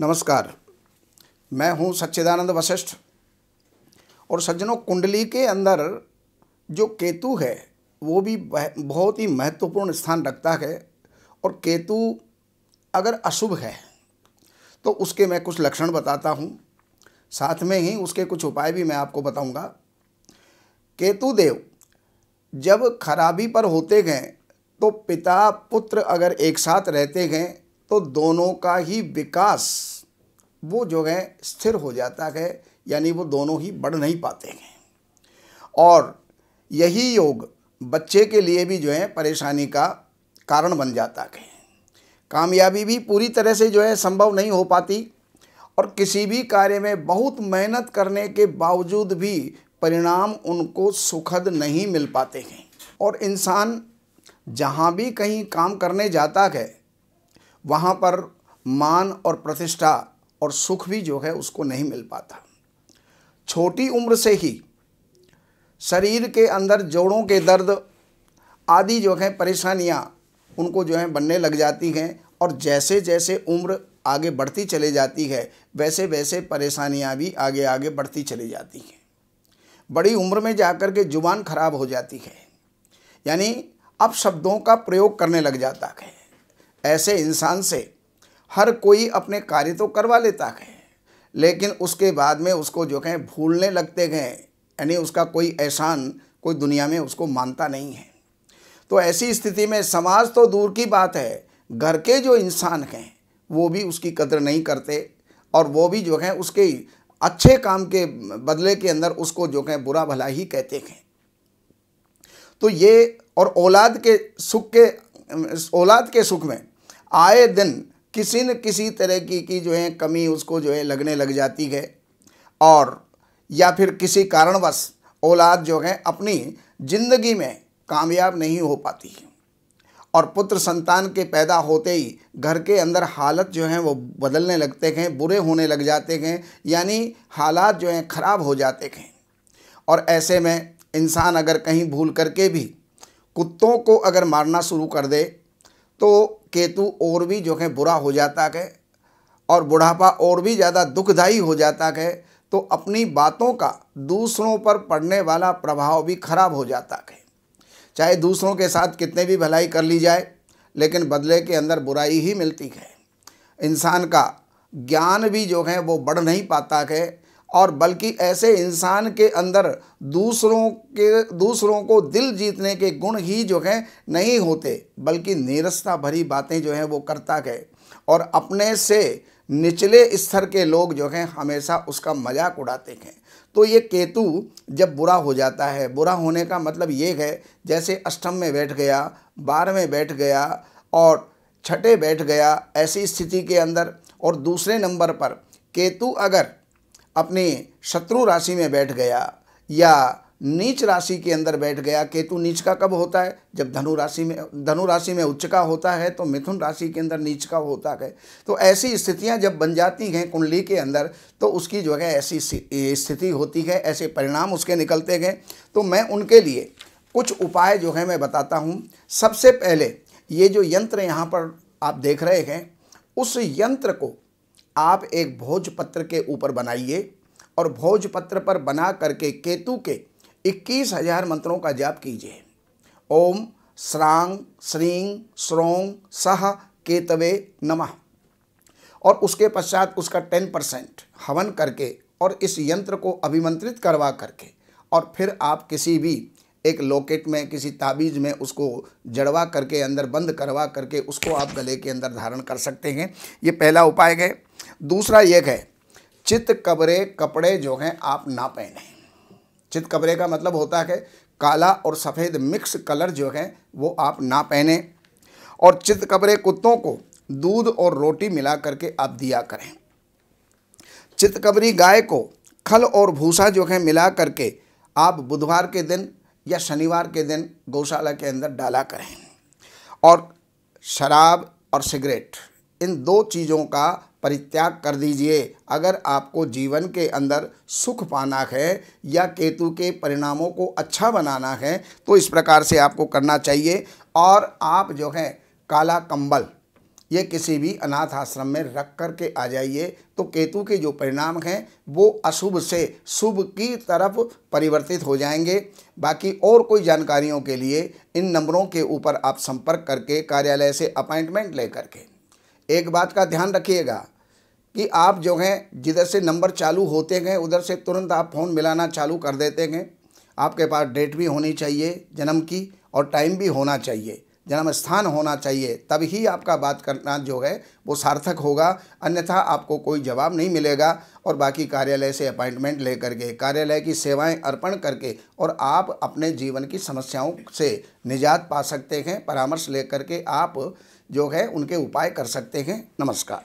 नमस्कार। मैं हूं सच्चिदानंद वशिष्ठ। और सज्जनों, कुंडली के अंदर जो केतु है वो भी बहुत ही महत्वपूर्ण स्थान रखता है। और केतु अगर अशुभ है तो उसके मैं कुछ लक्षण बताता हूं, साथ में ही उसके कुछ उपाय भी मैं आपको बताऊंगा। केतु देव जब खराबी पर होते गए तो पिता पुत्र अगर एक साथ रहते गए तो दोनों का ही विकास वो जो है स्थिर हो जाता है, यानी वो दोनों ही बढ़ नहीं पाते हैं। और यही योग बच्चे के लिए भी जो है परेशानी का कारण बन जाता है। कामयाबी भी पूरी तरह से जो है संभव नहीं हो पाती और किसी भी कार्य में बहुत मेहनत करने के बावजूद भी परिणाम उनको सुखद नहीं मिल पाते हैं। और इंसान जहाँ भी कहीं काम करने जाता है वहाँ पर मान और प्रतिष्ठा और सुख भी जो है उसको नहीं मिल पाता। छोटी उम्र से ही शरीर के अंदर जोड़ों के दर्द आदि जो है परेशानियाँ उनको जो है बनने लग जाती हैं। और जैसे जैसे उम्र आगे बढ़ती चली जाती है वैसे वैसे परेशानियाँ भी आगे आगे बढ़ती चली जाती हैं। बड़ी उम्र में जाकर के जुबान खराब हो जाती है, यानी अब शब्दों का प्रयोग करने लग जाता है। ऐसे इंसान से हर कोई अपने कार्य तो करवा लेता है, लेकिन उसके बाद में उसको जो है भूलने लगते गए, यानी उसका कोई एहसान कोई दुनिया में उसको मानता नहीं है। तो ऐसी स्थिति में समाज तो दूर की बात है, घर के जो इंसान हैं वो भी उसकी कदर नहीं करते और वो भी जो है उसके अच्छे काम के बदले के अंदर उसको जो है बुरा भला ही कहते हैं। तो ये और औलाद के सुख में आए दिन किसी न किसी तरह की जो है कमी उसको जो है लगने लग जाती है। और या फिर किसी कारणवश औलाद जो है अपनी ज़िंदगी में कामयाब नहीं हो पाती है और पुत्र संतान के पैदा होते ही घर के अंदर हालत जो है वो बदलने लगते हैं, बुरे होने लग जाते हैं, यानी हालात जो हैं ख़राब हो जाते हैं। और ऐसे में इंसान अगर कहीं भूल करके भी कुत्तों को अगर मारना शुरू कर दे तो केतु और भी जो है बुरा हो जाता है और बुढ़ापा और भी ज़्यादा दुखदायी हो जाता है। तो अपनी बातों का दूसरों पर पड़ने वाला प्रभाव भी खराब हो जाता है। चाहे दूसरों के साथ कितने भी भलाई कर ली जाए, लेकिन बदले के अंदर बुराई ही मिलती है। इंसान का ज्ञान भी जो है वो बढ़ नहीं पाता है और बल्कि ऐसे इंसान के अंदर दूसरों को दिल जीतने के गुण ही जो है नहीं होते, बल्कि नीरसता भरी बातें जो है वो करता है। और अपने से निचले स्तर के लोग जो हैं हमेशा उसका मजाक उड़ाते हैं। तो ये केतु जब बुरा हो जाता है, बुरा होने का मतलब ये है जैसे अष्टम में बैठ गया, 12 में बैठ गया और छठे बैठ गया, ऐसी स्थिति के अंदर। और दूसरे नंबर पर केतु अगर अपनी शत्रु राशि में बैठ गया या नीच राशि के अंदर बैठ गया। केतु नीच का कब होता है? जब धनु राशि में उच्च का होता है तो मिथुन राशि के अंदर नीच का होता है। तो ऐसी स्थितियां जब बन जाती हैं कुंडली के अंदर तो उसकी जो है ऐसी स्थिति होती है, ऐसे परिणाम उसके निकलते हैं। तो मैं उनके लिए कुछ उपाय जो है मैं बताता हूँ। सबसे पहले ये जो यंत्र यहाँ पर आप देख रहे हैं, उस यंत्र को आप एक भोजपत्र के ऊपर बनाइए और भोजपत्र पर बना करके केतु के 21,000 मंत्रों का जाप कीजिए। ओम श्रांग श्रीं श्रोंग सह केतवे नमः। और उसके पश्चात उसका 10% हवन करके और इस यंत्र को अभिमंत्रित करवा करके और फिर आप किसी भी एक लॉकेट में, किसी ताबीज़ में उसको जड़वा करके अंदर बंद करवा करके उसको आप गले के अंदर धारण कर सकते हैं। ये पहला उपाय है। दूसरा ये है, चित कबरे कपड़े जो हैं आप ना पहने। चित कबरे का मतलब होता है काला और सफ़ेद मिक्स कलर जो है वो आप ना पहने। और चित कबरे कुत्तों को दूध और रोटी मिला करके आप दिया करें। चित कबरी गाय को खल और भूसा जो है मिला करके आप बुधवार के दिन या शनिवार के दिन गौशाला के अंदर डाला करें। और शराब और सिगरेट, इन 2 चीज़ों का परित्याग कर दीजिए अगर आपको जीवन के अंदर सुख पाना है या केतु के परिणामों को अच्छा बनाना है। तो इस प्रकार से आपको करना चाहिए। और आप जो है काला कंबल ये किसी भी अनाथ आश्रम में रख कर के आ जाइए, तो केतु के जो परिणाम हैं वो अशुभ से शुभ की तरफ परिवर्तित हो जाएंगे। बाकी और कोई जानकारियों के लिए इन नंबरों के ऊपर आप संपर्क करके कार्यालय से अपॉइंटमेंट लेकर के एक बात का ध्यान रखिएगा कि आप जो हैं जिधर से नंबर चालू होते हैं उधर से तुरंत आप फ़ोन मिलाना चालू कर देते हैं। आपके पास डेट भी होनी चाहिए जन्म की और टाइम भी होना चाहिए, जन्म स्थान होना चाहिए, तभी आपका बात करना जो है वो सार्थक होगा, अन्यथा आपको कोई जवाब नहीं मिलेगा। और बाकी कार्यालय से अपॉइंटमेंट लेकर के कार्यालय की सेवाएं अर्पण करके और आप अपने जीवन की समस्याओं से निजात पा सकते हैं। परामर्श लेकर के आप जो है उनके उपाय कर सकते हैं। नमस्कार।